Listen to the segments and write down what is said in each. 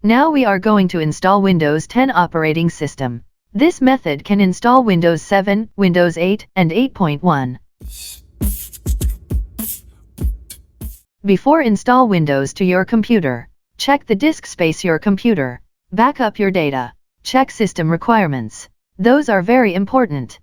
Now we are going to install Windows 10 operating system. This method can install Windows 7, Windows 8, and 8.1. Before install Windows to your computer, check the disk space your computer. Back up your data. Check system requirements. Those are very important.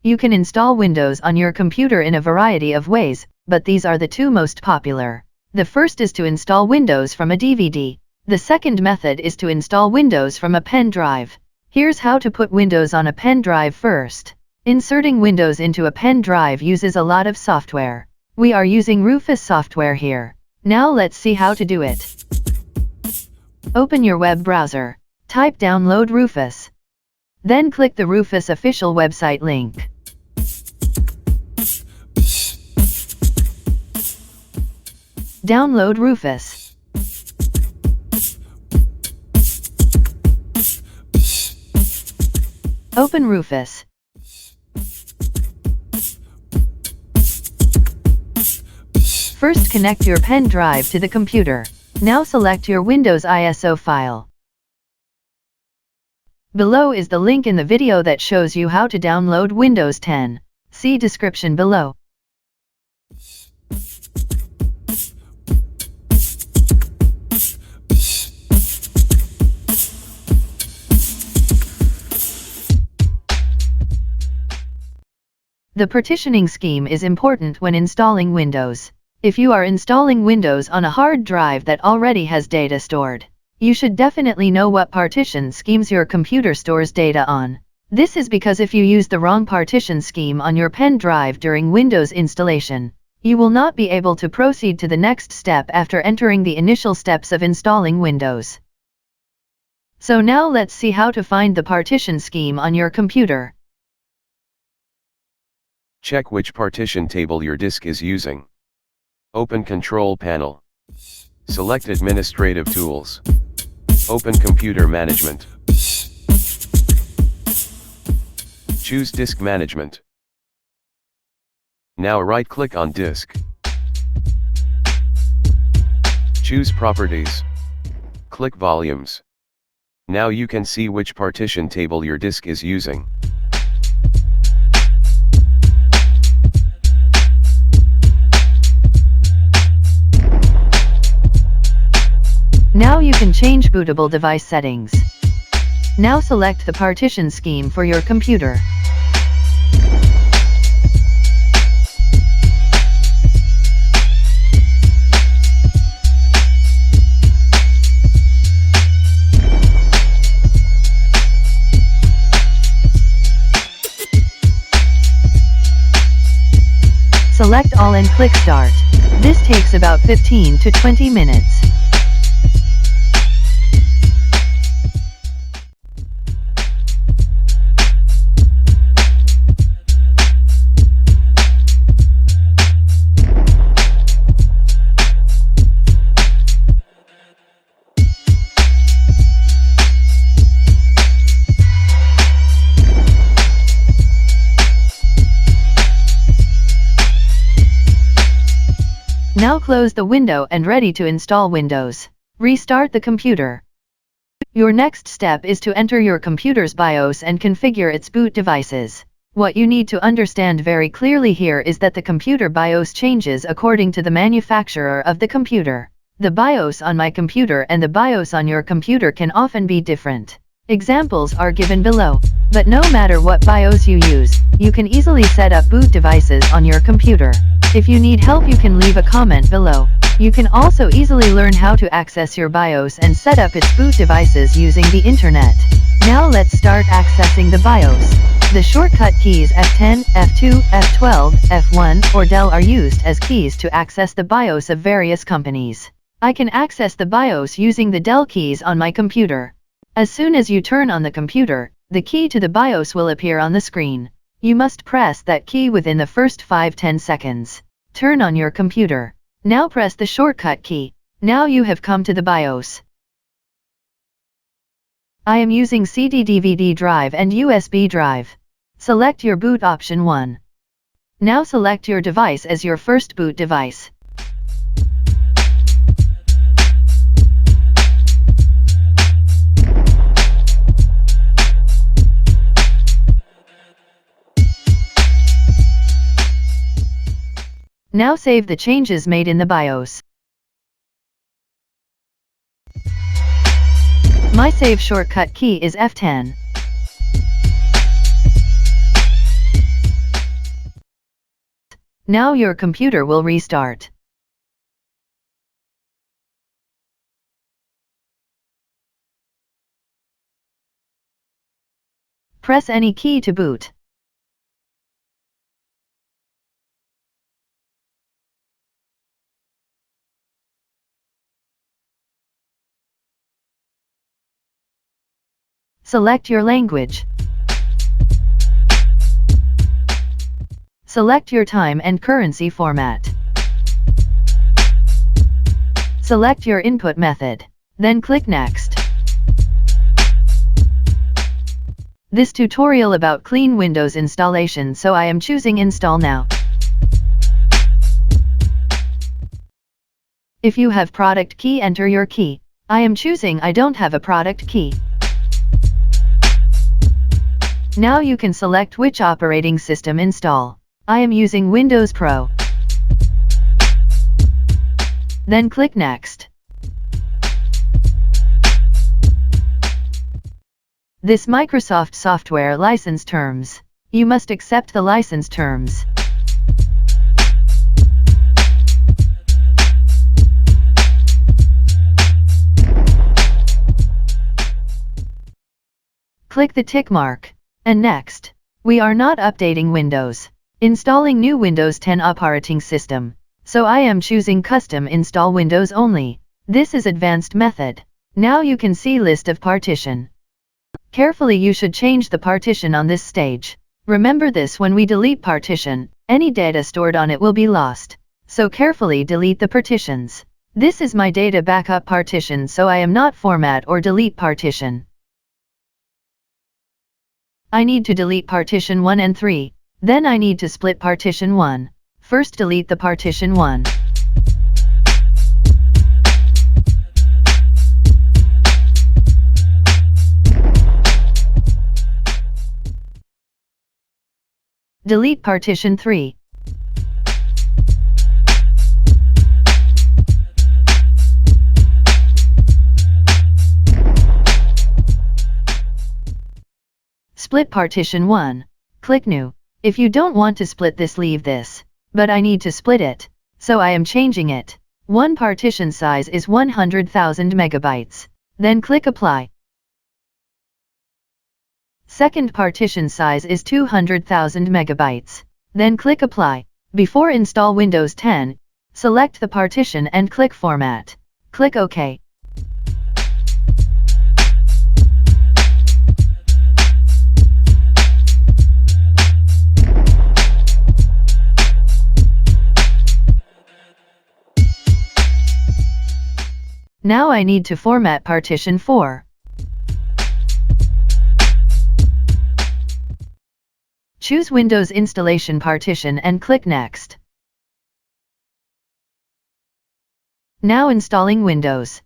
You can install Windows on your computer in a variety of ways, but these are the two most popular. The first is to install Windows from a DVD. The second method is to install Windows from a pen drive. Here's how to put Windows on a pen drive first. Inserting Windows into a pen drive uses a lot of software. We are using Rufus software here. Now let's see how to do it. Open your web browser. Type download Rufus. Then click the Rufus official website link. Download Rufus. Open Rufus. First connect your pen drive to the computer. Now select your Windows ISO file. Below is the link in the video that shows you how to download Windows 10. See description below. The partitioning scheme is important when installing Windows. If you are installing Windows on a hard drive that already has data stored, you should definitely know what partition schemes your computer stores data on. This is because if you use the wrong partition scheme on your pen drive during Windows installation, you will not be able to proceed to the next step after entering the initial steps of installing Windows. So now let's see how to find the partition scheme on your computer. Check which partition table your disk is using. Open Control Panel. Select Administrative Tools. Open Computer Management. Choose Disk Management. Now right-click on Disk. Choose Properties. Click Volumes. Now you can see which partition table your disk is using. Now you can change bootable device settings. Now select the partition scheme for your computer. Select all and click Start. This takes about 15 to 20 minutes. Now close the window and ready to install Windows. Restart the computer. Your next step is to enter your computer's BIOS and configure its boot devices. What you need to understand very clearly here is that the computer BIOS changes according to the manufacturer of the computer. The BIOS on my computer and the BIOS on your computer can often be different. Examples are given below. But no matter what BIOS you use, you can easily set up boot devices on your computer. If you need help, you can leave a comment below. You can also easily learn how to access your BIOS and set up its boot devices using the internet. Now let's start accessing the BIOS. The shortcut keys F10, F2, F12, F1, or Del are used as keys to access the BIOS of various companies. I can access the BIOS using the Del keys on my computer. As soon as you turn on the computer, the key to the BIOS will appear on the screen. You must press that key within the first 5-10 seconds. Turn on your computer. Now press the shortcut key. Now you have come to the BIOS. I am using CD/DVD drive and USB drive. Select your boot option 1. Now select your device as your first boot device. Now save the changes made in the BIOS. My save shortcut key is F10. Now your computer will restart. Press any key to boot. Select your language. Select your time and currency format. Select your input method. Then click Next. This tutorial about clean Windows installation, so I am choosing Install Now. If you have product key, enter your key. I am choosing I don't have a product key. Now you can select which operating system install. I am using Windows Pro. Then click Next. This Microsoft software license terms. You must accept the license terms. Click the tick mark. And next. We are not updating Windows. Installing new Windows 10 operating system. So I am choosing Custom Install Windows only. This is advanced method. Now you can see list of partition. Carefully you should change the partition on this stage. Remember this, when we delete partition, any data stored on it will be lost. So carefully delete the partitions. This is my data backup partition, so I am not format or delete partition. I need to delete partition 1 and 3. Then I need to split partition 1. First delete the partition 1. Delete partition 3. Split partition 1. Click New. If you don't want to split this, leave this. But I need to split it, so I am changing it. One partition size is 100,000 megabytes. Then click Apply. Second partition size is 200,000 megabytes. Then click Apply. Before install Windows 10, select the partition and click Format. Click OK. Now I need to format partition 4. Choose Windows Installation Partition and click Next. Now installing Windows.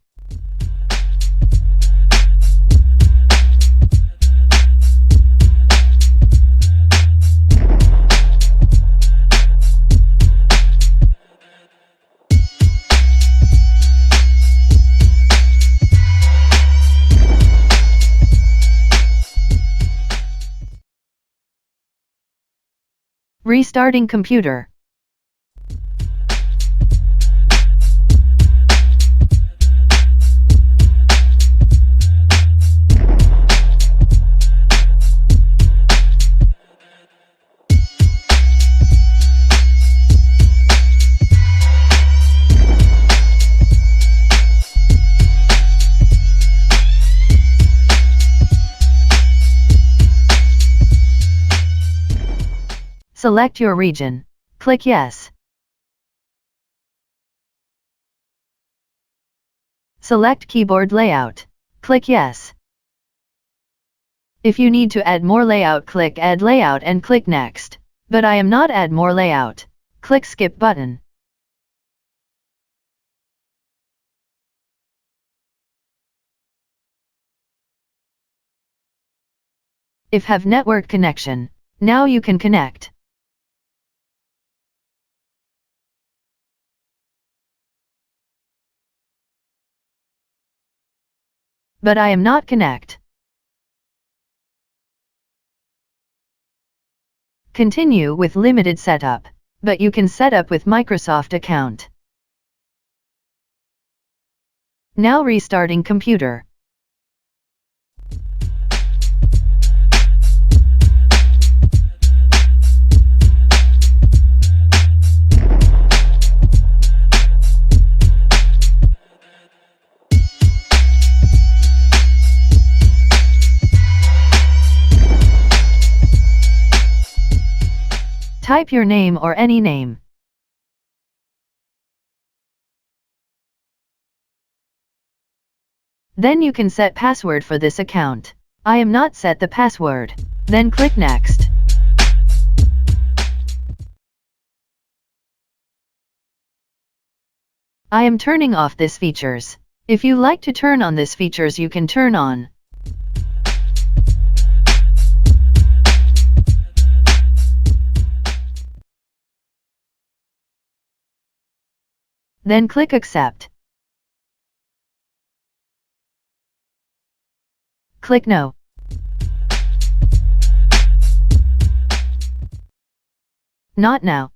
Restarting computer. Select your region. Click Yes. Select keyboard layout. Click Yes. If you need to add more layout, click Add Layout and click Next. But I am not add more layout. Click Skip button. If have network connection, now you can connect. but I am not connect. Continue with limited setup, but you can set up with Microsoft account. Now restarting computer. Type your name or any name. Then you can set password for this account. I am not set the password. Then click Next. I am turning off this features. If you like to turn on this features, you can turn on. Then click Accept. Click No. Not now.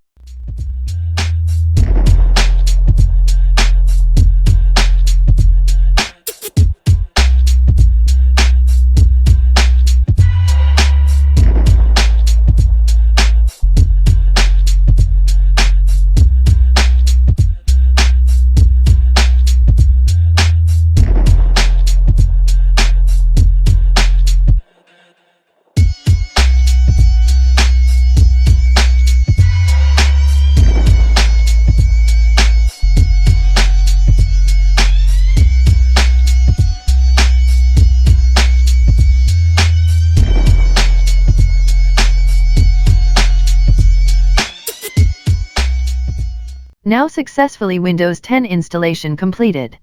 Now successfully Windows 10 installation completed.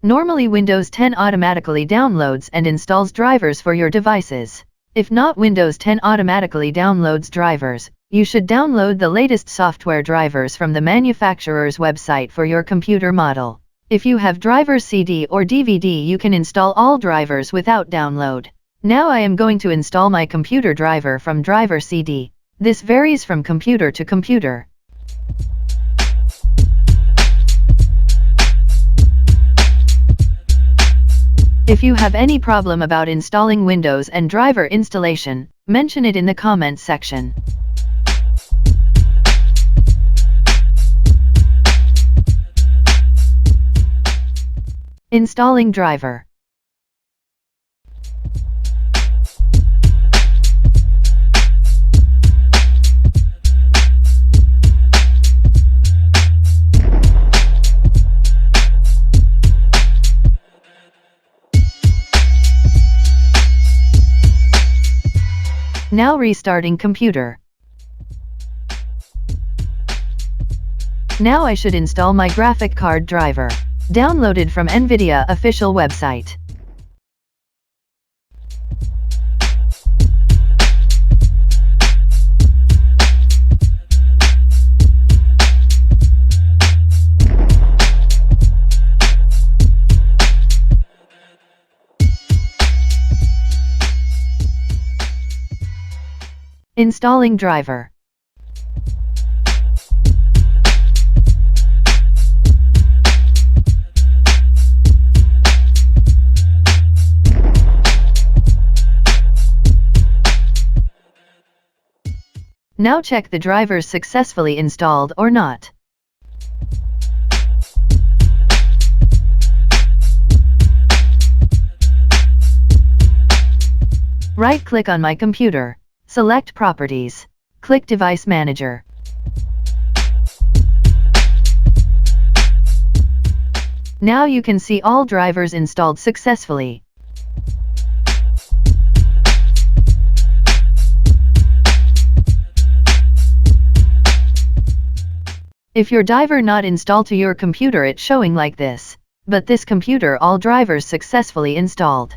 Normally Windows 10 automatically downloads and installs drivers for your devices. If not, Windows 10 automatically downloads drivers. You should download the latest software drivers from the manufacturer's website for your computer model. If you have driver CD or DVD, you can install all drivers without download. Now I am going to install my computer driver from driver CD. This varies from computer to computer. If you have any problem about installing Windows and driver installation, mention it in the comments section. Installing driver. Now restarting computer. Now I should install my graphic card driver, downloaded from NVIDIA official website. Installing driver. Now check the drivers successfully installed or not. Right-click on my computer. Select Properties. Click Device Manager. Now you can see all drivers installed successfully. If your driver not installed to your computer, it's showing like this. But this computer all drivers successfully installed.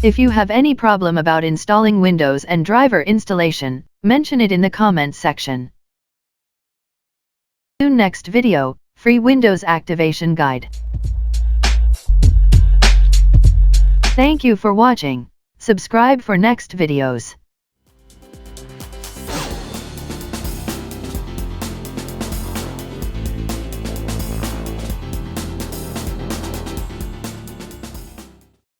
If you have any problem about installing Windows and driver installation, mention it in the comments section. Next video, Free Windows Activation Guide. Thank you for watching. Subscribe for next videos.